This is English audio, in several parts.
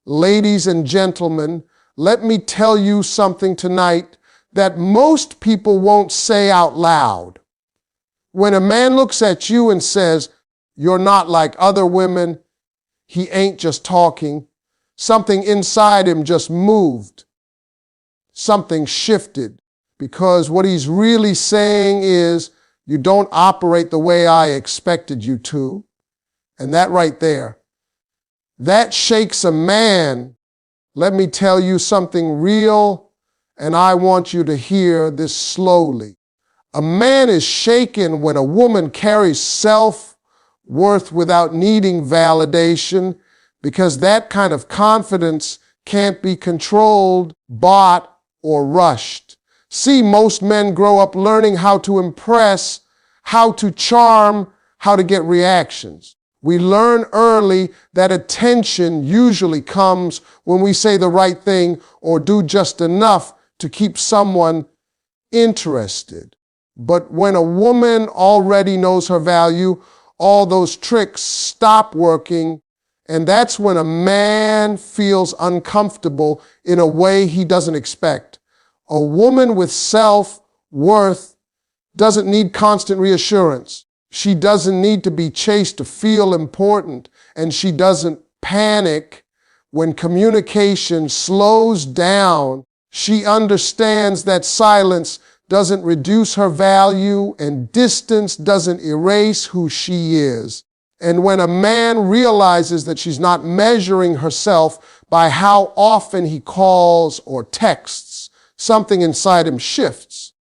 Ladies and gentlemen, let me tell you something tonight that most people won't say out loud. When a man looks at you and says, "You're not like other women," he ain't just talking. Something inside him just moved. Something shifted, because what he's really saying is, "You don't operate the way I expected you to." And that right there, that shakes a man. Let me tell you something real, and I want you to hear this slowly. A man is shaken when a woman carries self-worth without needing validation, because that kind of confidence can't be controlled, bought, or rushed. See, most men grow up learning how to impress, how to charm, how to get reactions. We learn early that attention usually comes when we say the right thing or do just enough to keep someone interested. But when a woman already knows her value, all those tricks stop working, and that's when a man feels uncomfortable in a way he doesn't expect. A woman with self-worth doesn't need constant reassurance. She doesn't need to be chased to feel important, and she doesn't panic when communication slows down. She understands that silence doesn't reduce her value and distance doesn't erase who she is. And when a man realizes that she's not measuring herself by how often he calls or texts, something inside him shifts,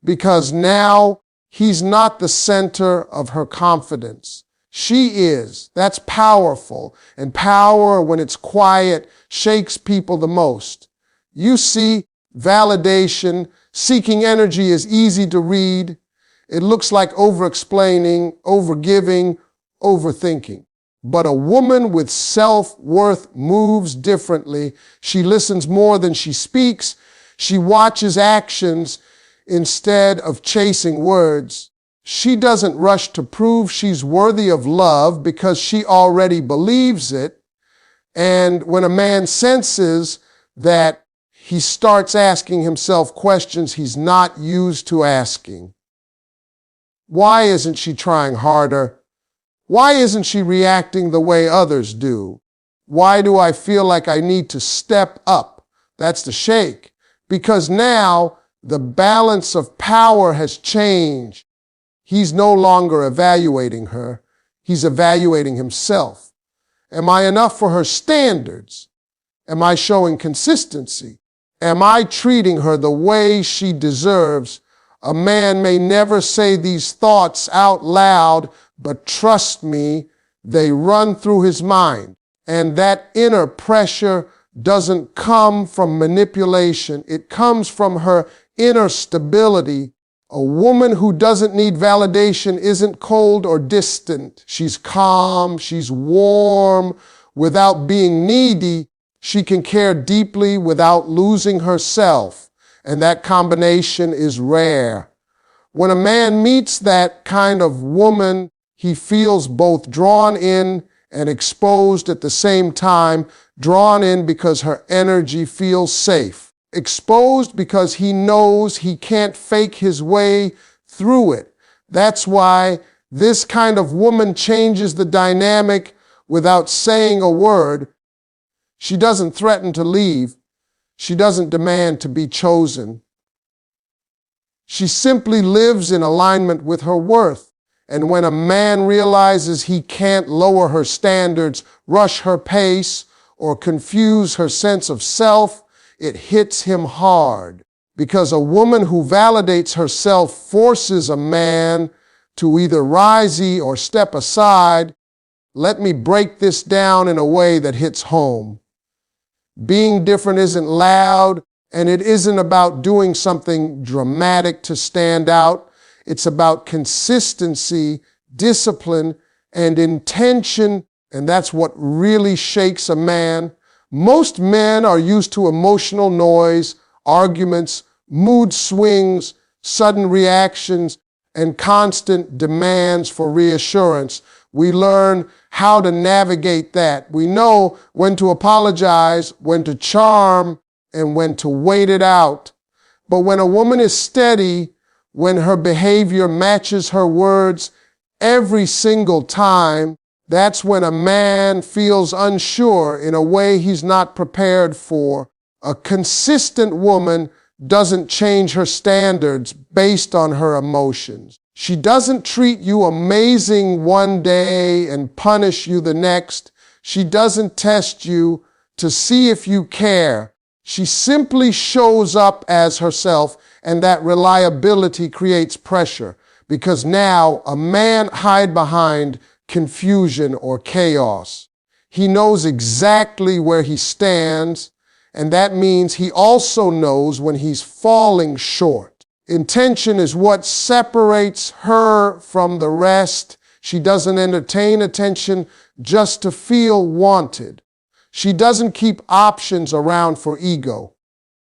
because now he's not the center of her confidence. She is. That's powerful. And power, when it's quiet, shakes people the most. You see, validation, seeking energy is easy to read. It looks like over-explaining, over-giving, overthinking. But a woman with self-worth moves differently. She listens more than she speaks. She watches actions instead of chasing words. She doesn't rush to prove she's worthy of love because she already believes it. And when a man senses that, he starts asking himself questions he's not used to asking. Why isn't she trying harder? Why isn't she reacting the way others do? Why do I feel like I need to step up? That's the shake. Because now the balance of power has changed. He's no longer evaluating her. He's evaluating himself. Am I enough for her standards? Am I showing consistency? Am I treating her the way she deserves? A man may never say these thoughts out loud, but trust me, they run through his mind. And that inner pressure doesn't come from manipulation. It comes from her inner stability. A woman who doesn't need validation isn't cold or distant. She's calm, she's warm. Without being needy, she can care deeply without losing herself. And that combination is rare. When a man meets that kind of woman, he feels both drawn in and exposed at the same time. Drawn in because her energy feels safe. Exposed because he knows he can't fake his way through it. That's why this kind of woman changes the dynamic without saying a word. She doesn't threaten to leave. She doesn't demand to be chosen. She simply lives in alignment with her worth. And when a man realizes he can't lower her standards, rush her pace, or confuse her sense of self, it hits him hard. Because a woman who validates herself forces a man to either rise or step aside. Let me break this down in a way that hits home. Being different isn't loud, and it isn't about doing something dramatic to stand out. It's about consistency, discipline, and intention, and that's what really shakes a man. Most men are used to emotional noise, arguments, mood swings, sudden reactions, and constant demands for reassurance. We learn how to navigate that. We know when to apologize, when to charm, and when to wait it out. But when a woman is steady, when her behavior matches her words every single time, that's when a man feels unsure in a way he's not prepared for. A consistent woman doesn't change her standards based on her emotions. She doesn't treat you amazing one day and punish you the next. She doesn't test you to see if you care. She simply shows up as herself, and that reliability creates pressure because now a man hides behind confusion or chaos. He knows exactly where he stands, and that means he also knows when he's falling short. Intention is what separates her from the rest. She doesn't entertain attention just to feel wanted. She doesn't keep options around for ego.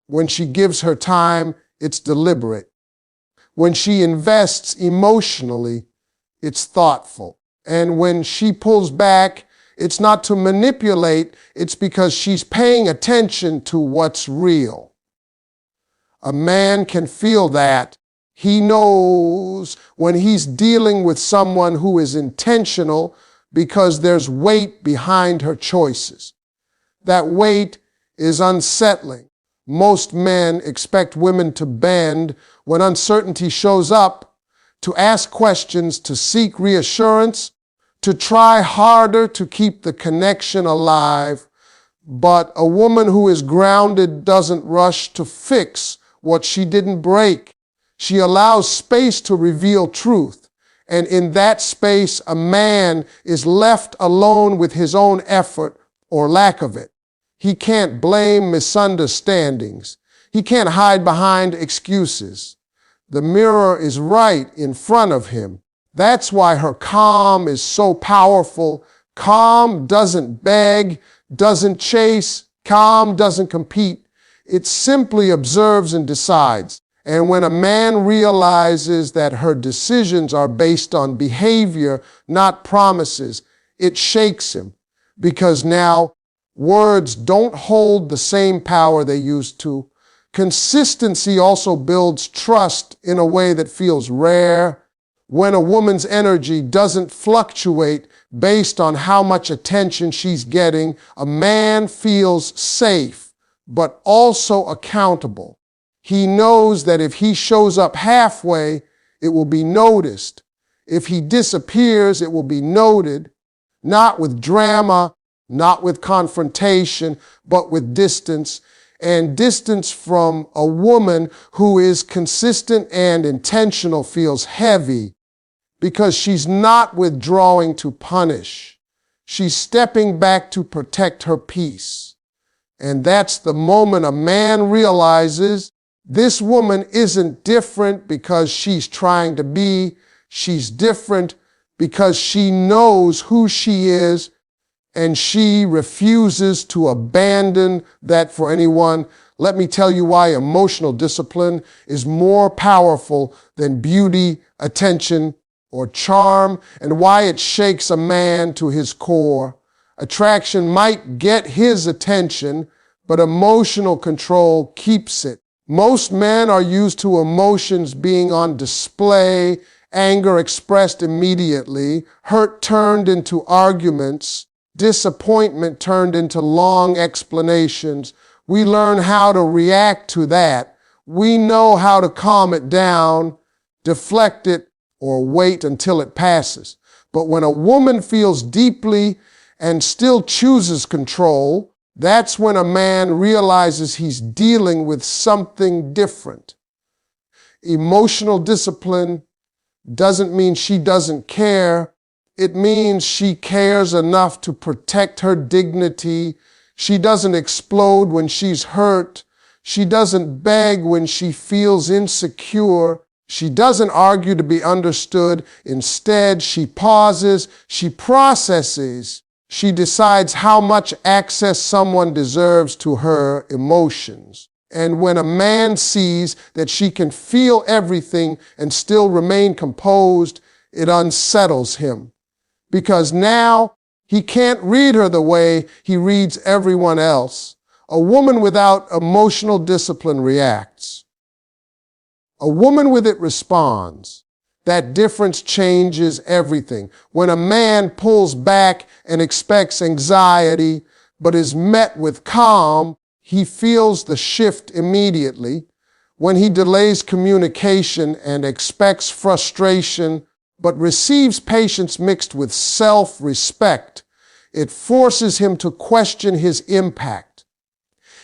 When she gives her time, it's deliberate. When she invests emotionally, it's thoughtful. And when she pulls back, it's not to manipulate, it's because she's paying attention to what's real. A man can feel that. He knows when he's dealing with someone who is intentional because there's weight behind her choices. That weight is unsettling. Most men expect women to bend when uncertainty shows up, to ask questions, to seek reassurance, to try harder to keep the connection alive. But a woman who is grounded doesn't rush to fix what she didn't break. She allows space to reveal truth. And in that space, a man is left alone with his own effort or lack of it. He can't blame misunderstandings. He can't hide behind excuses. The mirror is right in front of him. That's why her calm is so powerful. Calm doesn't beg, doesn't chase. Calm doesn't compete. It simply observes and decides. And when a man realizes that her decisions are based on behavior, not promises, it shakes him. Because now words don't hold the same power they used to. Consistency also builds trust in a way that feels rare. When a woman's energy doesn't fluctuate based on how much attention she's getting, a man feels safe, but also accountable. He knows that if he shows up halfway, it will be noticed. If he disappears, it will be noted, not with drama, not with confrontation, but with distance. And distance from a woman who is consistent and intentional feels heavy because she's not withdrawing to punish. She's stepping back to protect her peace. And that's the moment a man realizes this woman isn't different because she's trying to be. She's different because she knows who she is, and she refuses to abandon that for anyone. Let me tell you why emotional discipline is more powerful than beauty, attention, or charm, and why it shakes a man to his core. Attraction might get his attention, but emotional control keeps it. Most men are used to emotions being on display, anger expressed immediately, hurt turned into arguments, disappointment turned into long explanations. We learn how to react to that. We know how to calm it down, deflect it, or wait until it passes. But when a woman feels deeply and still chooses control, that's when a man realizes he's dealing with something different. Emotional discipline doesn't mean she doesn't care. It means she cares enough to protect her dignity. She doesn't explode when she's hurt. She doesn't beg when she feels insecure. She doesn't argue to be understood. Instead, she pauses, she processes, she decides how much access someone deserves to her emotions. And when a man sees that she can feel everything and still remain composed, it unsettles him. because now he can't read her the way he reads everyone else. A woman without emotional discipline reacts. A woman with it responds. That difference changes everything. When a man pulls back and expects anxiety, but is met with calm, he feels the shift immediately. When he delays communication and expects frustration, but receives patience mixed with self-respect, it forces him to question his impact.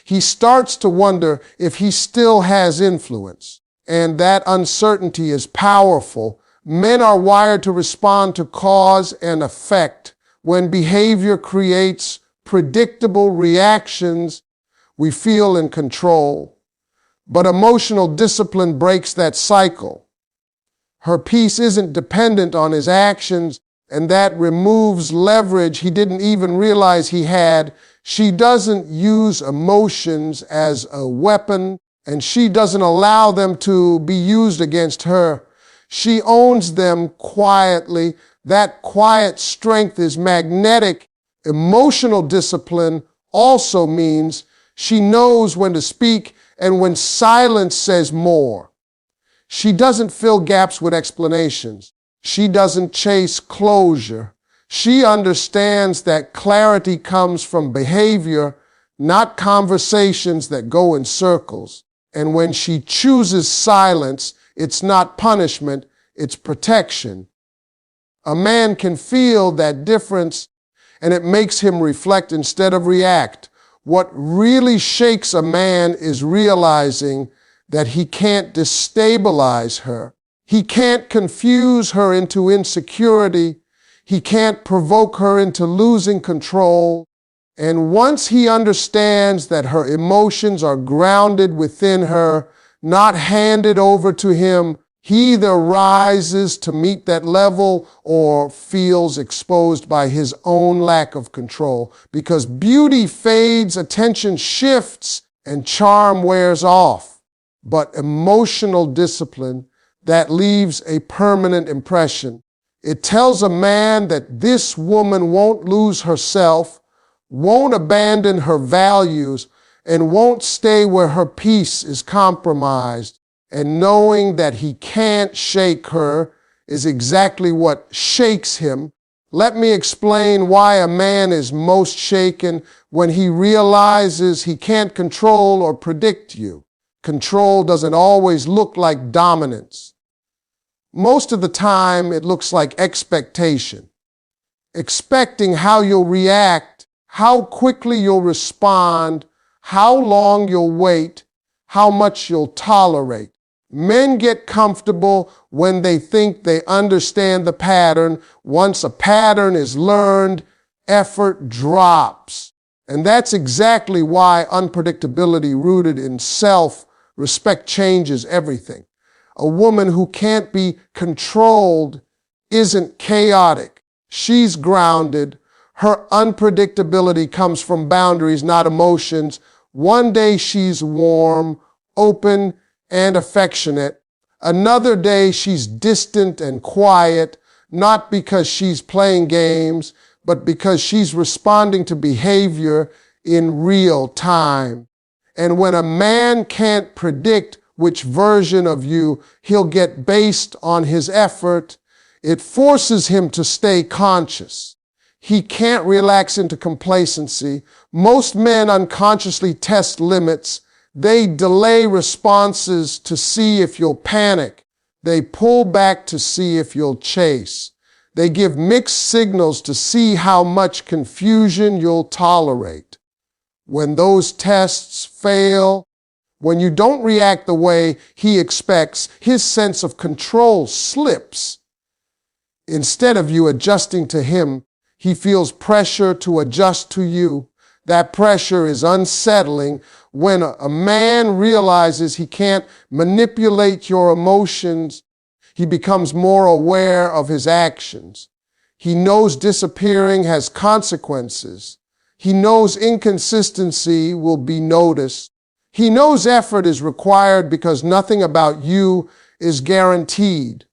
He starts to wonder if he still has influence, and that uncertainty is powerful. Men are wired to respond to cause and effect. When behavior creates predictable reactions, we feel in control. But emotional discipline breaks that cycle. Her peace isn't dependent on his actions, and that removes leverage he didn't even realize he had. She doesn't use emotions as a weapon, and she doesn't allow them to be used against her. She owns them quietly. That quiet strength is magnetic. Emotional discipline also means she knows when to speak and when silence says more. She doesn't fill gaps with explanations. She doesn't chase closure. She understands that clarity comes from behavior, not conversations that go in circles. And when she chooses silence, it's not punishment, it's protection. A man can feel that difference, and it makes him reflect instead of react. What really shakes a man is realizing that he can't destabilize her. He can't confuse her into insecurity. He can't provoke her into losing control. And once he understands that her emotions are grounded within her, not handed over to him, he either rises to meet that level or feels exposed by his own lack of control. Because beauty fades, attention shifts, and charm wears off. But emotional discipline, that leaves a permanent impression. It tells a man that this woman won't lose herself, won't abandon her values, and won't stay where her peace is compromised. And knowing that he can't shake her is exactly what shakes him. Let me explain why a man is most shaken when he realizes he can't control or predict you. Control doesn't always look like dominance. Most of the time, it looks like expectation. Expecting how you'll react, how quickly you'll respond, how long you'll wait, how much you'll tolerate. Men get comfortable when they think they understand the pattern. Once a pattern is learned, effort drops. And that's exactly why unpredictability rooted in self-respect changes everything. A woman who can't be controlled isn't chaotic. She's grounded. Her unpredictability comes from boundaries, not emotions. One day she's warm, open, and affectionate. Another day she's distant and quiet, not because she's playing games, but because she's responding to behavior in real time. And when a man can't predict which version of you he'll get based on his effort, it forces him to stay conscious. He can't relax into complacency. Most men unconsciously test limits. They delay responses to see if you'll panic. They pull back to see if you'll chase. They give mixed signals to see how much confusion you'll tolerate. When those tests fail, when you don't react the way he expects, his sense of control slips. Instead of you adjusting to him, he feels pressure to adjust to you. That pressure is unsettling. When a man realizes he can't manipulate your emotions, he becomes more aware of his actions. He knows disappearing has consequences. He knows inconsistency will be noticed. He knows effort is required because nothing about you is guaranteed.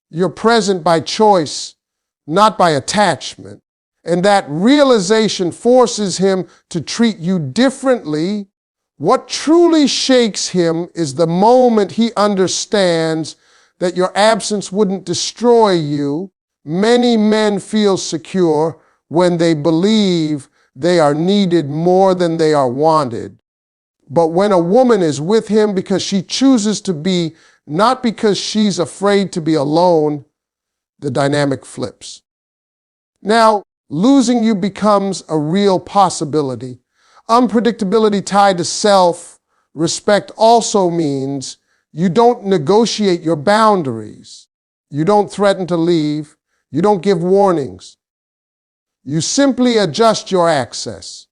You're present by choice, not by attachment. And that realization forces him to treat you differently. What truly shakes him is the moment he understands that your absence wouldn't destroy you. Many men feel secure when they believe they are needed more than they are wanted. But when a woman is with him because she chooses to be, not because she's afraid to be alone, the dynamic flips. Now, losing you becomes a real possibility. Unpredictability tied to self-respect also means you don't negotiate your boundaries. You don't threaten to leave. You don't give warnings. You simply adjust your access.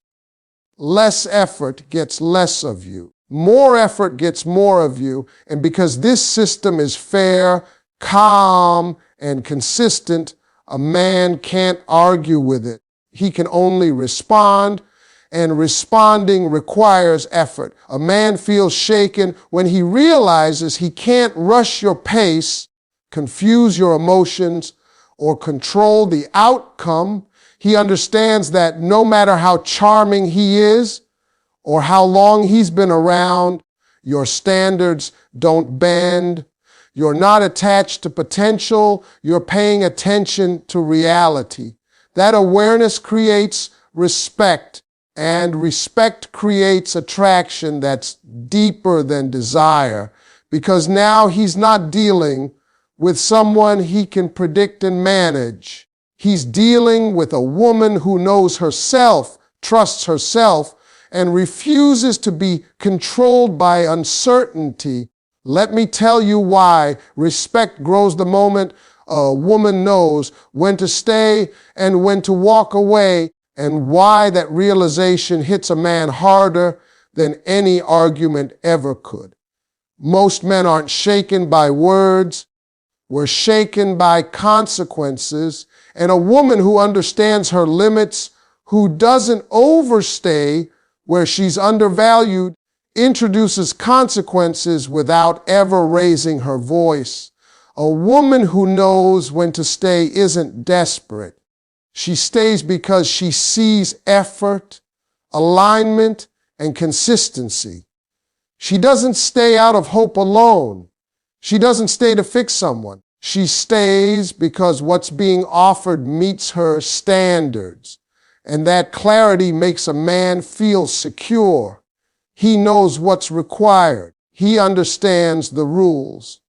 Less effort gets less of you. More effort gets more of you. And because this system is fair, calm, and consistent, a man can't argue with it. He can only respond, and responding requires effort. A man feels shaken when he realizes he can't rush your pace, confuse your emotions, or control the outcome. He understands that no matter how charming he is or how long he's been around, your standards don't bend. You're not attached to potential. You're paying attention to reality. That awareness creates respect, and respect creates attraction that's deeper than desire, because now he's not dealing with someone he can predict and manage. He's dealing with a woman who knows herself, trusts herself, and refuses to be controlled by uncertainty. Let me tell you why respect grows the moment a woman knows when to stay and when to walk away, and why that realization hits a man harder than any argument ever could. Most men aren't shaken by words. We're shaken by consequences. And a woman who understands her limits, who doesn't overstay where she's undervalued, introduces consequences without ever raising her voice. A woman who knows when to stay isn't desperate. She stays because she sees effort, alignment, and consistency. She doesn't stay out of hope alone. She doesn't stay to fix someone. She stays because what's being offered meets her standards. And that clarity makes a man feel secure. He knows what's required. He understands the rules.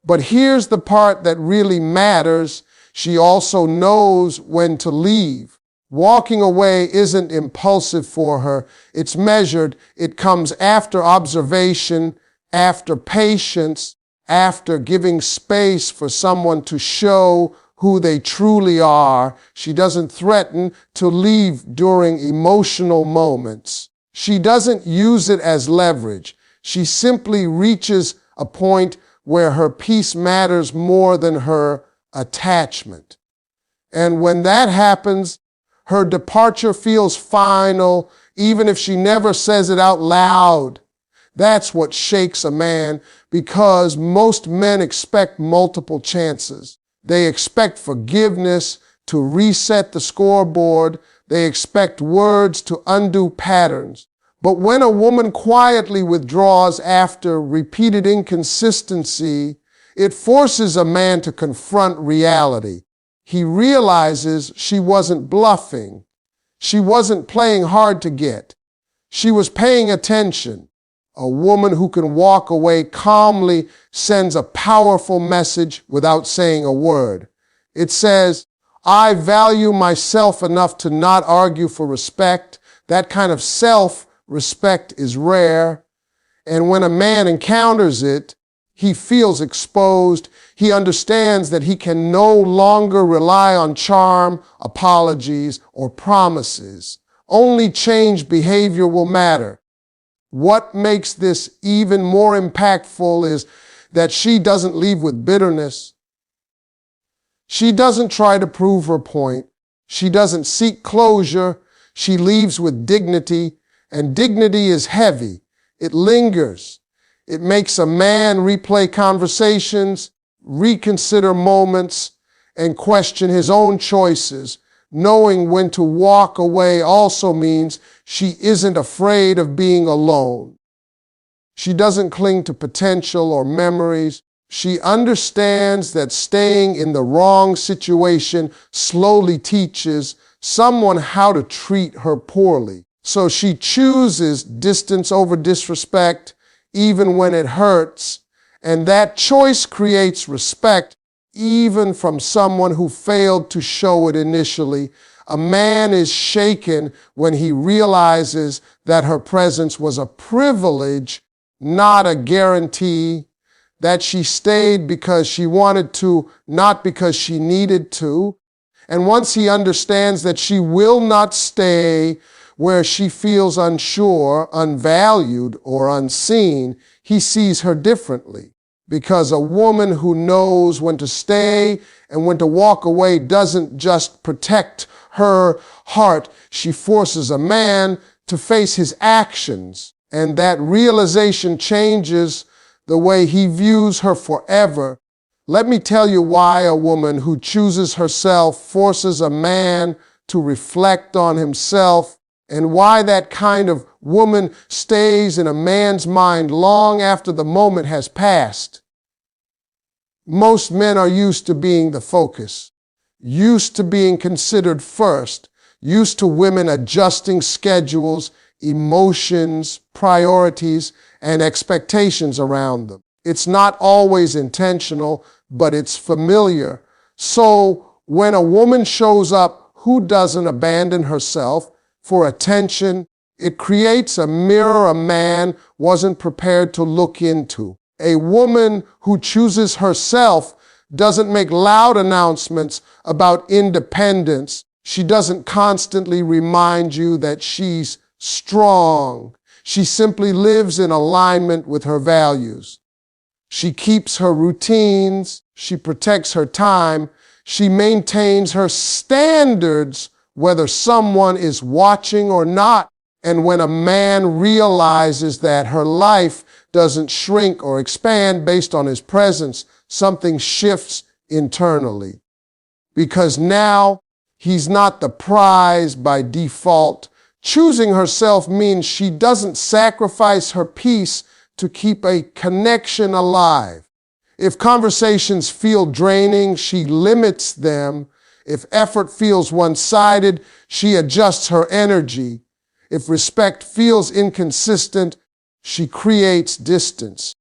But here's the part that really matters. She also knows when to leave. Walking away isn't impulsive for her. It's measured. It comes after observation, after patience, after giving space for someone to show who they truly are. She doesn't threaten to leave during emotional moments. She doesn't use it as leverage. She simply reaches a point where her peace matters more than her attachment. And when that happens, her departure feels final, even if she never says it out loud. That's what shakes a man, because most men expect multiple chances. They expect forgiveness to reset the scoreboard. They expect words to undo patterns. But when a woman quietly withdraws after repeated inconsistency, it forces a man to confront reality. He realizes she wasn't bluffing. She wasn't playing hard to get. She was paying attention. A woman who can walk away calmly sends a powerful message without saying a word. It says, I value myself enough to not argue for respect. That kind of self-respect is rare. And when a man encounters it, he feels exposed. He understands that he can no longer rely on charm, apologies, or promises. Only changed behavior will matter. What makes this even more impactful is that she doesn't leave with bitterness. She doesn't try to prove her point. She doesn't seek closure. She leaves with dignity, and dignity is heavy. It lingers. It makes a man replay conversations, reconsider moments, and question his own choices. Knowing when to walk away also means she isn't afraid of being alone. She doesn't cling to potential or memories. She understands that staying in the wrong situation slowly teaches someone how to treat her poorly. So she chooses distance over disrespect, even when it hurts. And that choice creates respect, even from someone who failed to show it initially. A man is shaken when he realizes that her presence was a privilege, not a guarantee, that she stayed because she wanted to, not because she needed to. And once he understands that she will not stay where she feels unsure, unvalued, or unseen, he sees her differently. Because a woman who knows when to stay and when to walk away doesn't just protect her heart, she forces a man to face his actions. And that realization changes the way he views her forever. Let me tell you why a woman who chooses herself forces a man to reflect on himself, and why that kind of woman stays in a man's mind long after the moment has passed. Most men are used to being the focus, used to being considered first, used to women adjusting schedules, emotions, priorities, and expectations around them. It's not always intentional, but it's familiar. So when a woman shows up who doesn't abandon herself for attention, it creates a mirror a man wasn't prepared to look into. A woman who chooses herself doesn't make loud announcements about independence. She doesn't constantly remind you that she's strong. She simply lives in alignment with her values. She keeps her routines. She protects her time. She maintains her standards, whether someone is watching or not. And when a man realizes that her life doesn't shrink or expand based on his presence, something shifts internally. Because now he's not the prize by default. Choosing herself means she doesn't sacrifice her peace to keep a connection alive. If conversations feel draining, she limits them. If effort feels one-sided, she adjusts her energy. If respect feels inconsistent, she creates distance.